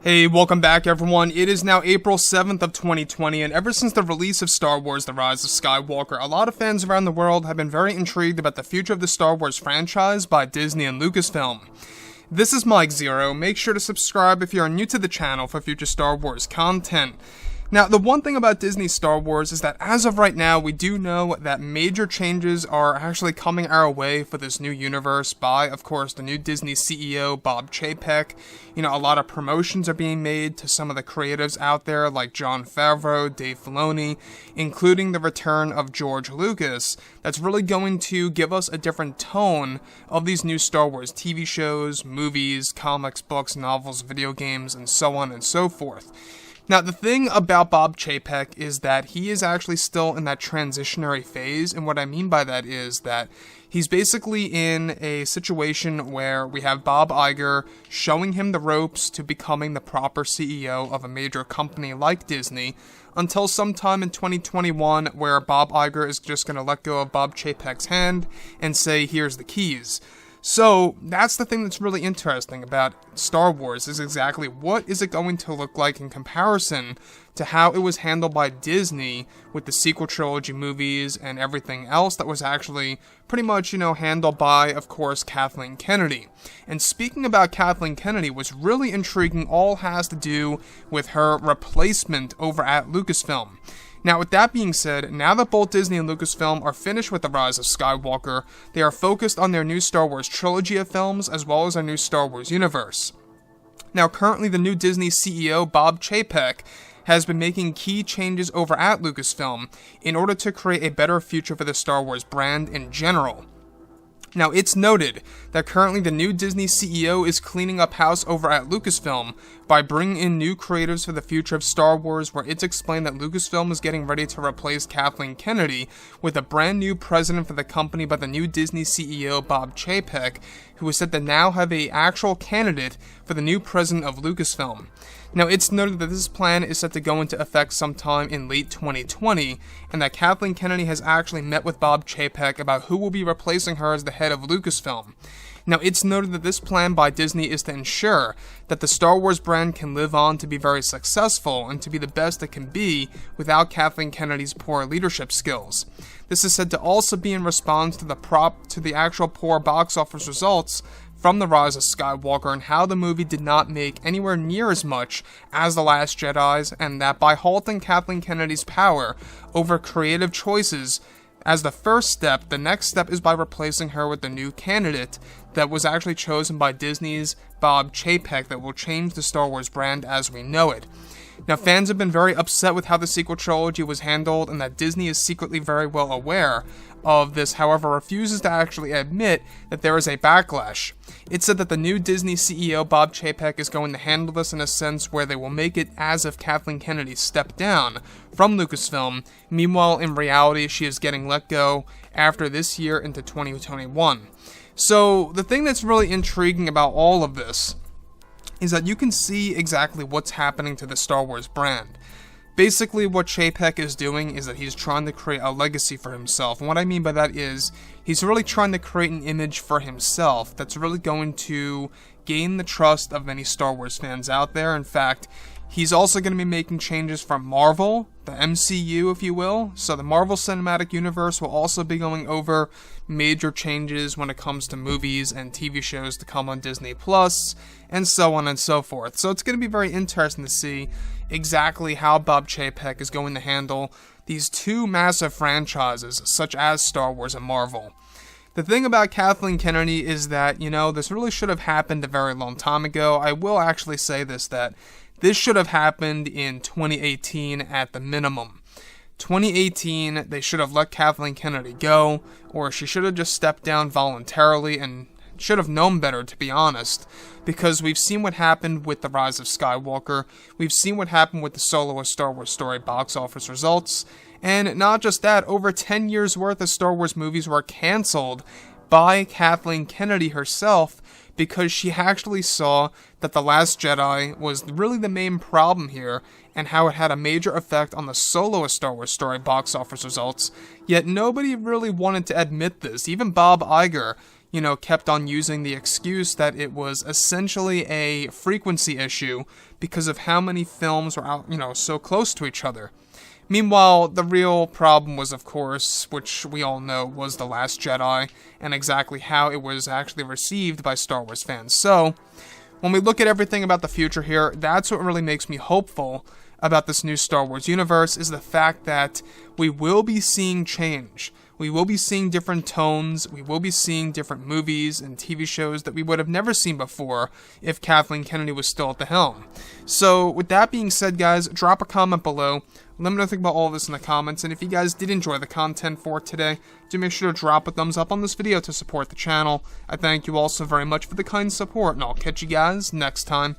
Hey, welcome back everyone. It is now April 7th of 2020, and ever since the release of Star Wars The Rise of Skywalker, a lot of fans around the world have been very intrigued about the future of the Star Wars franchise by Disney and Lucasfilm. This is Mike Zero. Make sure to subscribe if you are new to the channel for future Star Wars content. Now, the one thing about Disney's Star Wars is that as of right now, we do know that major changes are actually coming our way for this new universe by, of course, the new Disney CEO, Bob Chapek. A lot of promotions are being made to some of the creatives out there like Jon Favreau, Dave Filoni, including the return of George Lucas. That's really going to give us a different tone of these new Star Wars TV shows, movies, comics, books, novels, video games, and so on and so forth. Now, the thing about Bob Chapek is that he is actually still in that transitionary phase, and what I mean by that is that he's basically in a situation where we have Bob Iger showing him the ropes to becoming the proper CEO of a major company like Disney, until sometime in 2021 where Bob Iger is just going to let go of Bob Chapek's hand and say, here's the keys. So, that's the thing that's really interesting about Star Wars, is exactly what is it going to look like in comparison to how it was handled by Disney with the sequel trilogy movies and everything else that was actually pretty much, handled by, of course, Kathleen Kennedy. And speaking about Kathleen Kennedy, what's really intriguing all has to do with her replacement over at Lucasfilm. Now, with that being said, now that both Disney and Lucasfilm are finished with The Rise of Skywalker, they are focused on their new Star Wars trilogy of films as well as their new Star Wars universe. Now, currently the new Disney CEO, Bob Chapek, has been making key changes over at Lucasfilm in order to create a better future for the Star Wars brand in general. Now, it's noted that currently the new Disney CEO is cleaning up house over at Lucasfilm by bringing in new creatives for the future of Star Wars, where it's explained that Lucasfilm is getting ready to replace Kathleen Kennedy with a brand new president for the company by the new Disney CEO, Bob Chapek, who is said to now have an actual candidate for the new president of Lucasfilm. Now, it's noted that this plan is set to go into effect sometime in late 2020, and that Kathleen Kennedy has actually met with Bob Chapek about who will be replacing her as the head of Lucasfilm. Now, it's noted that this plan by Disney is to ensure that the Star Wars brand can live on to be very successful and to be the best it can be without Kathleen Kennedy's poor leadership skills. This is said to also be in response to the actual poor box office results from The Rise of Skywalker and how the movie did not make anywhere near as much as The Last Jedi, and that by halting Kathleen Kennedy's power over creative choices as the first step, the next step is by replacing her with the new candidate that was actually chosen by Disney's Bob Chapek that will change the Star Wars brand as we know it. Now, fans have been very upset with how the sequel trilogy was handled, and that Disney is secretly very well aware of this, however refuses to actually admit that there is a backlash. It's said that the new Disney CEO, Bob Chapek, is going to handle this in a sense where they will make it as if Kathleen Kennedy stepped down from Lucasfilm. Meanwhile, in reality, she is getting let go after this year into 2021. So, the thing that's really intriguing about all of this is that you can see exactly what's happening to the Star Wars brand. Basically, what Chapek is doing is that he's trying to create a legacy for himself. And what I mean by that is, he's really trying to create an image for himself that's really going to gain the trust of many Star Wars fans out there. In fact, he's also going to be making changes from Marvel, the MCU, if you will. So the Marvel Cinematic Universe will also be going over major changes when it comes to movies and TV shows to come on Disney Plus, and so on and so forth. So it's going to be very interesting to see exactly how Bob Chapek is going to handle these two massive franchises, such as Star Wars and Marvel. The thing about Kathleen Kennedy is that, this really should have happened a very long time ago. I will actually say that this should have happened in 2018 at the minimum. 2018, they should have let Kathleen Kennedy go, or she should have just stepped down voluntarily and should have known better, to be honest, because we've seen what happened with The Rise of Skywalker, we've seen what happened with the Solo: A Star Wars Story box office results, and not just that, over 10 years worth of Star Wars movies were cancelled by Kathleen Kennedy herself because she actually saw that The Last Jedi was really the main problem here and how it had a major effect on the Solo: A Star Wars Story box office results, yet nobody really wanted to admit this. Even Bob Iger, kept on using the excuse that it was essentially a frequency issue because of how many films were out, so close to each other. Meanwhile, the real problem was, of course, which we all know, was The Last Jedi, and exactly how it was actually received by Star Wars fans. So, when we look at everything about the future here, that's what really makes me hopeful about this new Star Wars universe, is the fact that we will be seeing change. We will be seeing different tones, we will be seeing different movies and TV shows that we would have never seen before if Kathleen Kennedy was still at the helm. So, with that being said, guys, drop a comment below. Let me know what you think about all of this in the comments, and if you guys did enjoy the content for today, do make sure to drop a thumbs up on this video to support the channel. I thank you all so very much for the kind support, and I'll catch you guys next time.